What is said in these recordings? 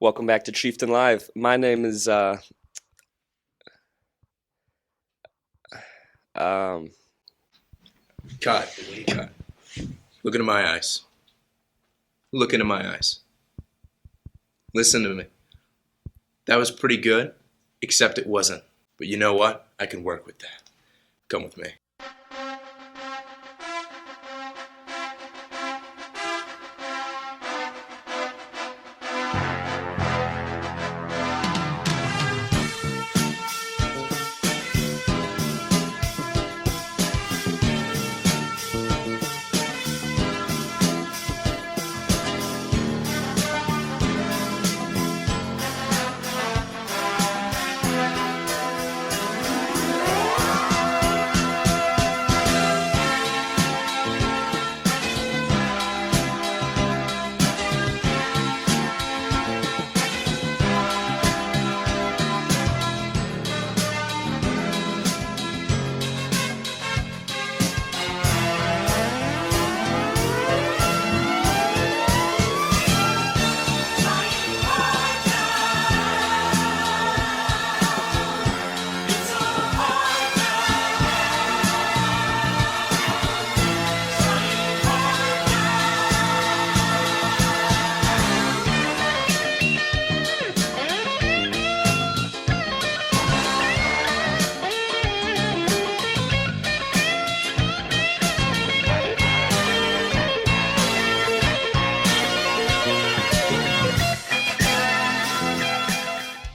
Welcome back to Chieftain Live. My name is Cut. Cut. Look into my eyes. Look into my eyes. Listen to me. That was pretty good, except it wasn't. But you know what? I can work with that. Come with me.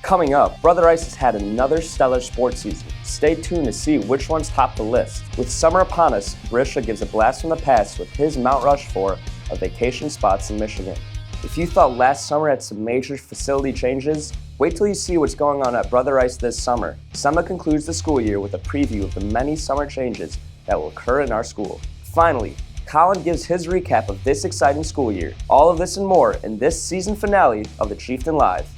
Coming up, Brother Ice has had another stellar sports season. Stay tuned to see which ones top the list. With summer upon us, Brisha gives a blast from the past with his Mount Rushmore of vacation spots in Michigan. If you thought last summer had some major facility changes, wait till you see what's going on at Brother Ice this summer. Semma concludes the school year with a preview of the many summer changes that will occur in our school. Finally, Colin gives his recap of this exciting school year. All of this and more in this season finale of the Chieftain Live.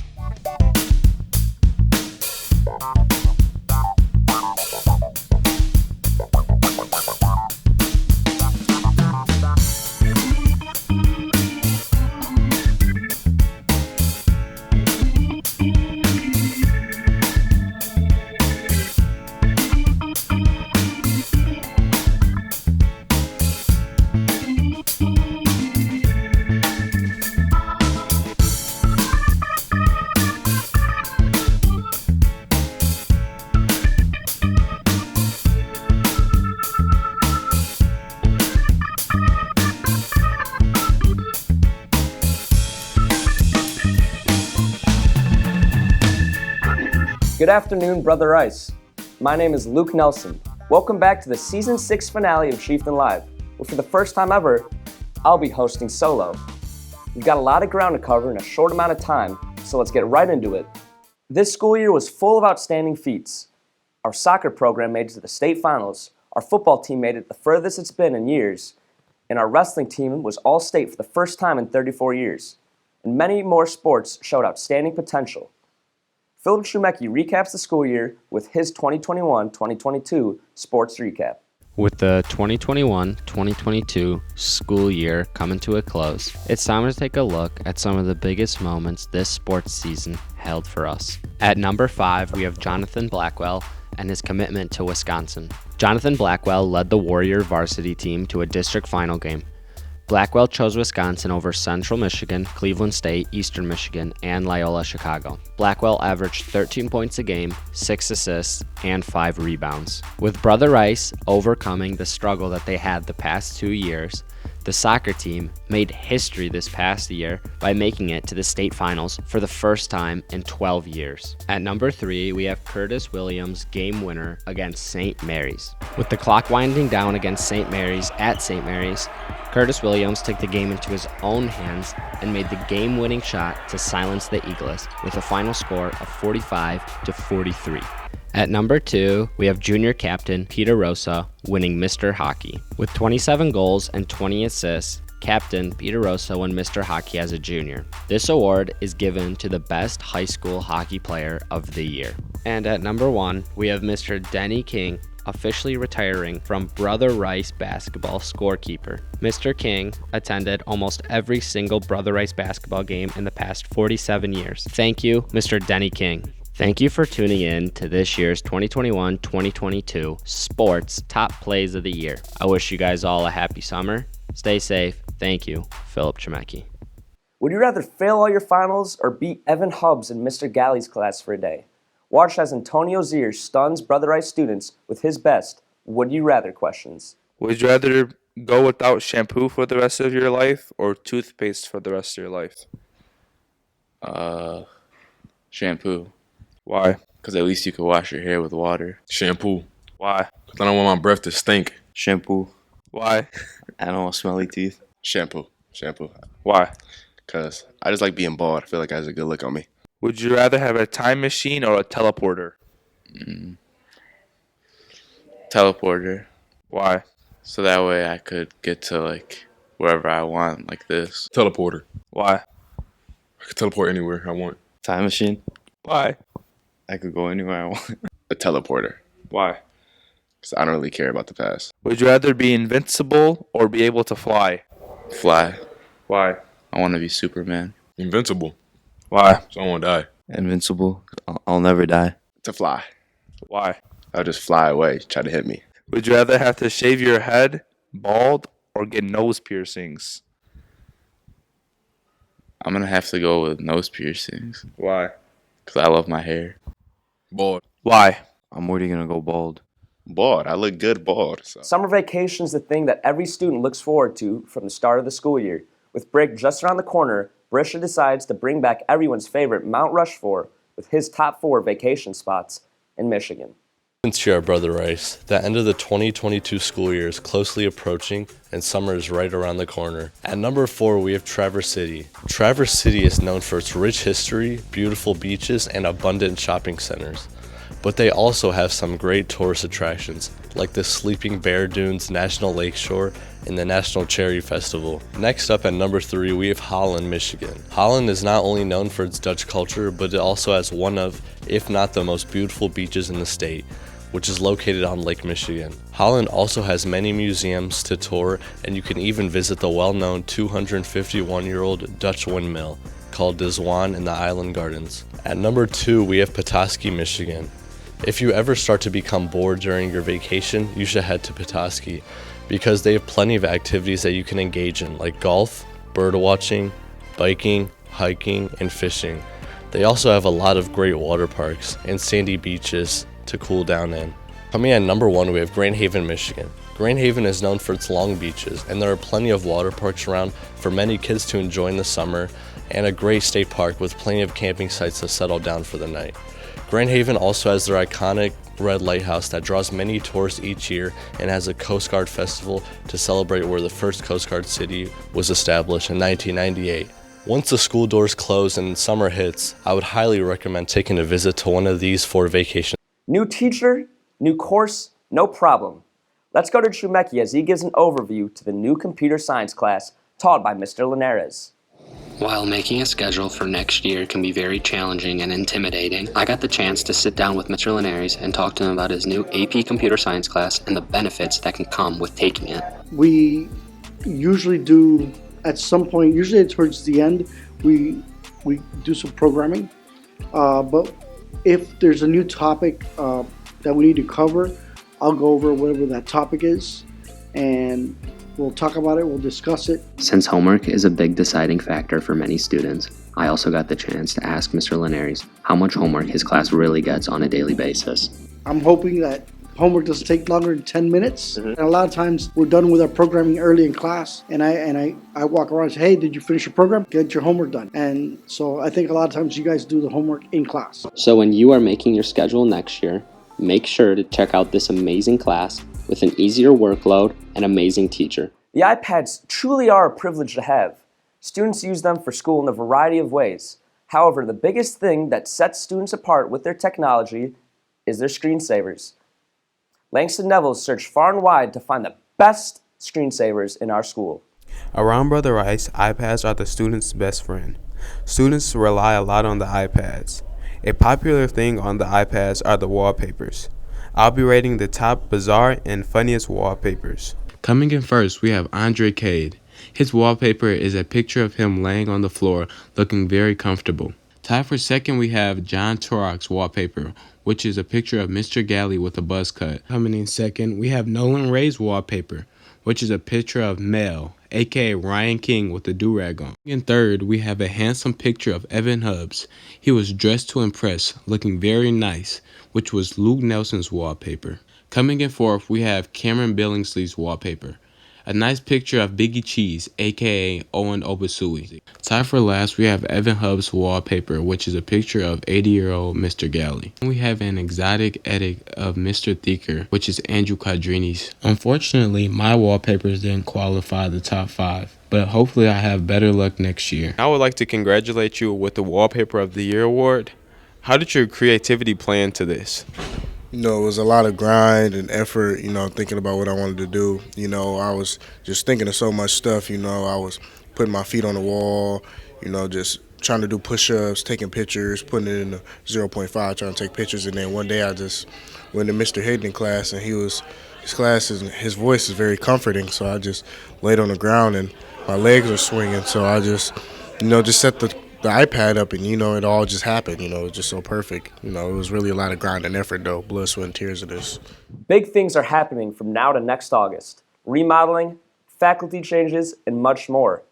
Good afternoon, Brother Ice. My name is Luke Nelson. Welcome back to the Season 6 finale of Chieftain Live, where for the first time ever, I'll be hosting solo. We've got a lot of ground to cover in a short amount of time, so let's get right into it. This school year was full of outstanding feats. Our soccer program made it to the state finals, our football team made it the furthest it's been in years, and our wrestling team was all-state for the first time in 34 years. And many more sports showed outstanding potential. Philip Chumiecki recaps the school year with his 2021-2022 sports recap. With the 2021-2022 school year coming to a close, it's time to take a look at some of the biggest moments this sports season held for us. At number 5, we have Jonathan Blackwell and his commitment to Wisconsin. Jonathan Blackwell led the Warrior varsity team to a district final game. Blackwell chose Wisconsin over Central Michigan, Cleveland State, Eastern Michigan, and Loyola Chicago. Blackwell averaged 13 points a game, 6 assists, and 5 rebounds. With Brother Ice overcoming the struggle that they had the past 2 years, the soccer team made history this past year by making it to the state finals for the first time in 12 years. At number 3, we have Curtis Williams' game winner against St. Mary's. With the clock winding down against St. Mary's at St. Mary's, Curtis Williams took the game into his own hands and made the game-winning shot to silence the Eagles with a final score of 45-43. At number 2, we have junior captain Peter Rosa winning Mr. Hockey. With 27 goals and 20 assists, Captain Peter Rosa won Mr. Hockey as a junior. This award is given to the best high school hockey player of the year. And at number 1, we have Mr. Denny King, officially retiring from Brother Rice basketball scorekeeper. Mr. King attended almost every single Brother Rice basketball game in the past 47 years. Thank you, Mr. Denny King. Thank you for tuning in to this year's 2021-2022 Sports Top Plays of the Year. I wish you guys all a happy summer. Stay safe. Thank you, Philip Chumiecki. Would you rather fail all your finals or beat Evan Hubbs in Mr. Galley's class for a day? Watch as Antonio Zier stuns Brother Rice students with his best would you rather questions. Would you rather go without shampoo for the rest of your life or toothpaste for the rest of your life? Shampoo. Why? Because at least you could wash your hair with water. Shampoo. Why? 'Cause I don't want my breath to stink. Shampoo. Why? I don't want smelly teeth. Shampoo. Why? Because I just like being bald. I feel like it has a good look on me. Would you rather have a time machine or a teleporter? Teleporter. Why? So that way I could get to like wherever I want, like this. Teleporter. Why? I can teleport anywhere I want. Time machine. Why? I could go anywhere I want. A teleporter. Why? Because I don't really care about the past. Would you rather be invincible or be able to fly? Fly. Why? I want to be Superman. Invincible. Why? So I won't die. Invincible. I'll never die. To fly. Why? I'll just fly away. Try to hit me. Would you rather have to shave your head bald or get nose piercings? I'm going to have to go with nose piercings. Why? Because I love my hair. Bald. Why? I'm already gonna go bald. Bald. I look good bald. So. Summer vacation is the thing that every student looks forward to from the start of the school year. With break just around the corner, Brisha decides to bring back everyone's favorite Mount Rushmore with his top 4 vacation spots in Michigan. Since here at Brother Rice, the end of the 2022 school year is closely approaching and summer is right around the corner. At number 4, we have Traverse City. Traverse City is known for its rich history, beautiful beaches, and abundant shopping centers. But they also have some great tourist attractions, like the Sleeping Bear Dunes National Lakeshore and the National Cherry Festival. Next up at number 3, we have Holland, Michigan. Holland is not only known for its Dutch culture, but it also has one of, if not the most beautiful beaches in the state, which is located on Lake Michigan. Holland also has many museums to tour, and you can even visit the well-known 251-year-old Dutch windmill called De Zwaan in the Island Gardens. At number 2, we have Petoskey, Michigan. If you ever start to become bored during your vacation, you should head to Petoskey because they have plenty of activities that you can engage in, like golf, bird watching, biking, hiking, and fishing. They also have a lot of great water parks and sandy beaches to cool down in. Coming at number 1, we have Grand Haven, Michigan. Grand Haven is known for its long beaches, and there are plenty of water parks around for many kids to enjoy in the summer, and a great state park with plenty of camping sites to settle down for the night. Grand Haven also has their iconic red lighthouse that draws many tourists each year and has a Coast Guard festival to celebrate where the first Coast Guard city was established in 1998. Once the school doors close and summer hits, I would highly recommend taking a visit to one of these 4 vacations. New teacher, new course, no problem. Let's go to Chumiecki as he gives an overview to the new computer science class taught by Mr. Linares. While making a schedule for next year can be very challenging and intimidating, I got the chance to sit down with Mr. Linares and talk to him about his new AP Computer Science class and the benefits that can come with taking it. We usually do, at some point, usually towards the end, we do some programming. But if there's a new topic that we need to cover, I'll go over whatever that topic is, and we'll talk about it, we'll discuss it. Since homework is a big deciding factor for many students, I also got the chance to ask Mr. Linares how much homework his class really gets on a daily basis. I'm hoping that homework doesn't take longer than 10 minutes. And a lot of times we're done with our programming early in class, and I walk around and say, hey, did you finish your program? Get your homework done. And so I think a lot of times you guys do the homework in class. So when you are making your schedule next year, make sure to check out this amazing class with an easier workload and amazing teacher. The iPads truly are a privilege to have. Students use them for school in a variety of ways. However, the biggest thing that sets students apart with their technology is their screensavers. Langston Neville searched far and wide to find the best screensavers in our school. Around Brother Rice, iPads are the students' best friend. Students rely a lot on the iPads. A popular thing on the iPads are the wallpapers. I'll be rating the top bizarre and funniest wallpapers. Coming in first, we have Andre Cade. His wallpaper is a picture of him laying on the floor, looking very comfortable. Tied for second, we have John Turok's wallpaper, which is a picture of Mr. Galley with a buzz cut. Coming in second, we have Nolan Ray's wallpaper, which is a picture of Mel, aka Ryan King, with a do-rag on. In third, we have a handsome picture of Evan Hubbs. He was dressed to impress, looking very nice, which was Luke Nelson's wallpaper. Coming in fourth, we have Cameron Billingsley's wallpaper. A nice picture of Biggie Cheese, aka Owen Obasui. Tied for last, we have Evan Hubbs' wallpaper, which is a picture of 80-year-old Mr. Galley. We have an exotic edit of Mr. Thicker, which is Andrew Quadrini's. Unfortunately, my wallpapers didn't qualify the top 5, but hopefully I have better luck next year. I would like to congratulate you with the Wallpaper of the Year award. How did your creativity play into this? It was a lot of grind and effort, thinking about what I wanted to do. I was just thinking of so much stuff, I was putting my feet on the wall, just trying to do push-ups, taking pictures, putting it in the 0.5, trying to take pictures. And then one day I just went to Mr. Hayden class, and his voice is very comforting, so I just laid on the ground and my legs were swinging. So I just set the iPad up, and it all just happened. It was just so perfect. It was really a lot of grind and effort, though. Blood, sweat, and tears of this. Big things are happening from now to next August. Remodeling, faculty changes, and much more.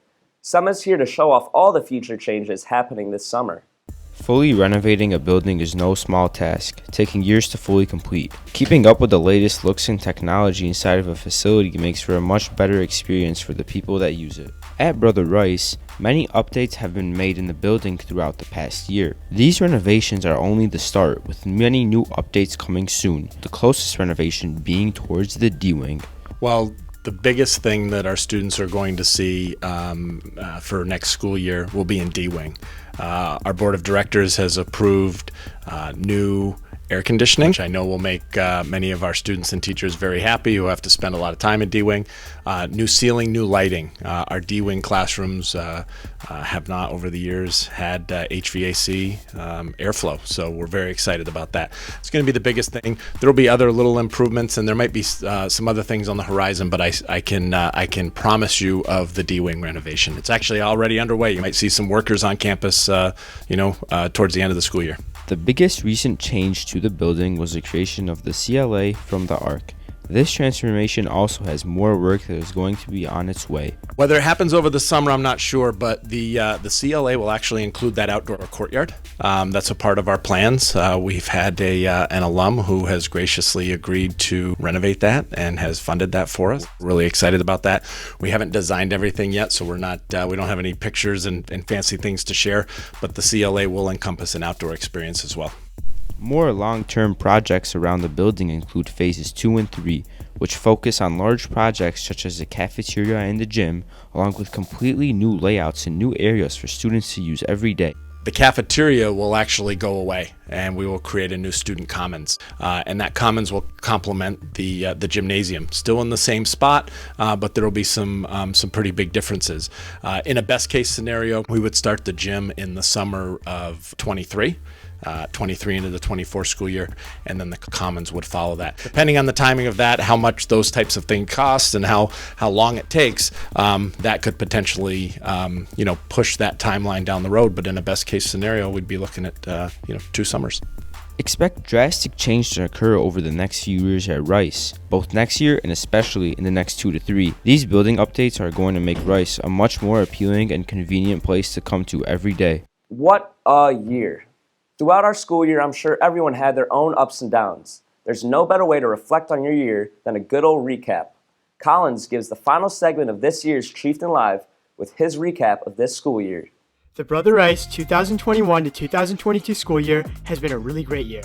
Semma's here to show off all the future changes happening this summer. Fully renovating a building is no small task, taking years to fully complete. Keeping up with the latest looks and technology inside of a facility makes for a much better experience for the people that use it. At Brother Rice, many updates have been made in the building throughout the past year. These renovations are only the start, with many new updates coming soon, the closest renovation being towards the D-Wing. Well, the biggest thing that our students are going to see for next school year will be in D-Wing. Our board of directors has approved new air conditioning, which I know will make many of our students and teachers very happy who have to spend a lot of time in D-Wing. New ceiling, new lighting. Our D-Wing classrooms have not over the years had HVAC airflow, so we're very excited about that. It's going to be the biggest thing. There will be other little improvements, and there might be some other things on the horizon, but I can promise you of the D-Wing renovation. It's actually already underway. You might see some workers on campus towards the end of the school year. The biggest recent change to the building was the creation of the CLA from the ARC. This transformation also has more work that is going to be on its way. Whether it happens over the summer, I'm not sure, but the CLA will actually include that outdoor courtyard. That's a part of our plans. We've had an alum who has graciously agreed to renovate that and has funded that for us. Really excited about that. We haven't designed everything yet, so we don't have any pictures and fancy things to share, but the CLA will encompass an outdoor experience as well. More long-term projects around the building include phases 2 and 3, which focus on large projects such as the cafeteria and the gym, along with completely new layouts and new areas for students to use every day. The cafeteria will actually go away, and we will create a new student commons, and that commons will complement the gymnasium. Still in the same spot, but there will be some pretty big differences. In a best case scenario, we would start the gym in the summer of 23 into the 24 school year, and then the commons would follow that. Depending on the timing of that, how much those types of things cost and how long it takes, that could potentially push that timeline down the road. But in a best case scenario, we'd be looking at 2 summers. Expect drastic change to occur over the next few years at Rice, both next year and especially in the next 2 to 3. These building updates are going to make Rice a much more appealing and convenient place to come to every day. What a year! Throughout our school year, I'm sure everyone had their own ups and downs. There's no better way to reflect on your year than a good old recap. Collins gives the final segment of this year's Chieftain Live with his recap of this school year. The Brother Rice 2021 to 2022 school year has been a really great year.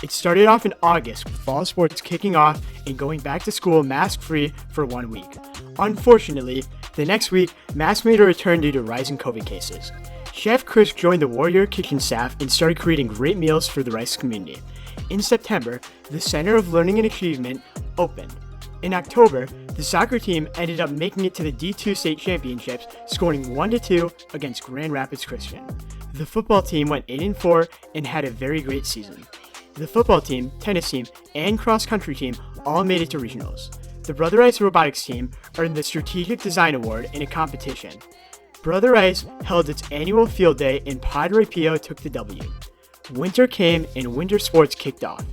It started off in August with fall sports kicking off and going back to school mask-free for 1 week. Unfortunately, the next week, masks made a return due to rising COVID cases. Chef Chris joined the Warrior kitchen staff and started creating great meals for the Rice community. In September, the Center of Learning and Achievement opened. In October, the soccer team ended up making it to the D2 state championships, scoring 1-2 against Grand Rapids Christian. The football team went 8-4 and had a very great season. The football team, tennis team, and cross-country team all made it to regionals. The Brother Rice robotics team earned the Strategic Design Award in a competition. Brother Rice held its annual field day and Padre Pio took the W. Winter came and winter sports kicked off.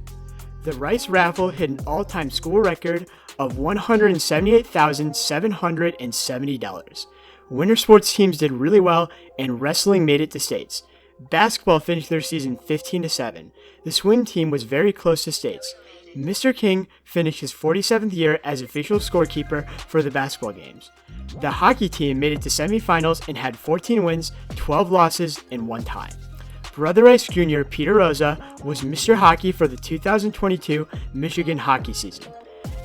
The Rice raffle hit an all-time school record of $178,770. Winter sports teams did really well and wrestling made it to states. Basketball finished their season 15-7. The swim team was very close to states. Mr. King finished his 47th year as official scorekeeper for the basketball games. The hockey team made it to semifinals and had 14 wins, 12 losses, and 1 tie. Brother Rice Jr. Peter Rosa was Mr. Hockey for the 2022 Michigan hockey season.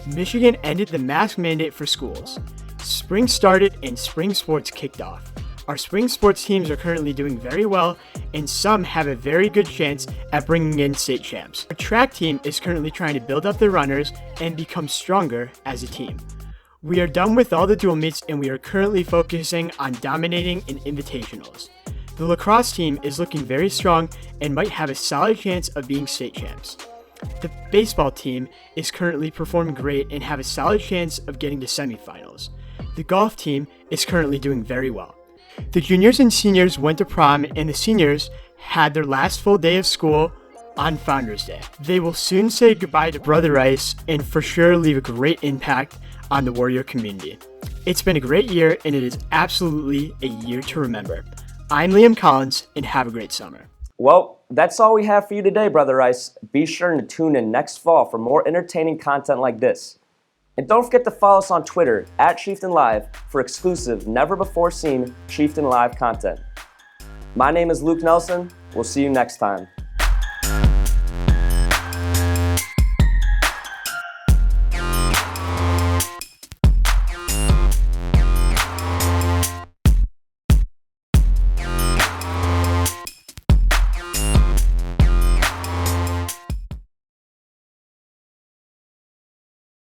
Michigan ended the mask mandate for schools. Spring started and spring sports kicked off. Our spring sports teams are currently doing very well, and some have a very good chance at bringing in state champs. Our track team is currently trying to build up their runners and become stronger as a team. We are done with all the dual meets and we are currently focusing on dominating in invitationals. The lacrosse team is looking very strong and might have a solid chance of being state champs. The baseball team is currently performing great and have a solid chance of getting to semifinals. The golf team is currently doing very well. The juniors and seniors went to prom and the seniors had their last full day of school on Founders Day. They will soon say goodbye to Brother Rice and for sure leave a great impact on the Warrior community. It's been a great year and it is absolutely a year to remember. I'm Liam Collins and have a great summer. Well, that's all we have for you today, Brother Rice. Be sure to tune in next fall for more entertaining content like this. And don't forget to follow us on Twitter @Chieftain Live for exclusive, never-before-seen Chieftain Live content. My name is Luke Nelson. We'll see you next time.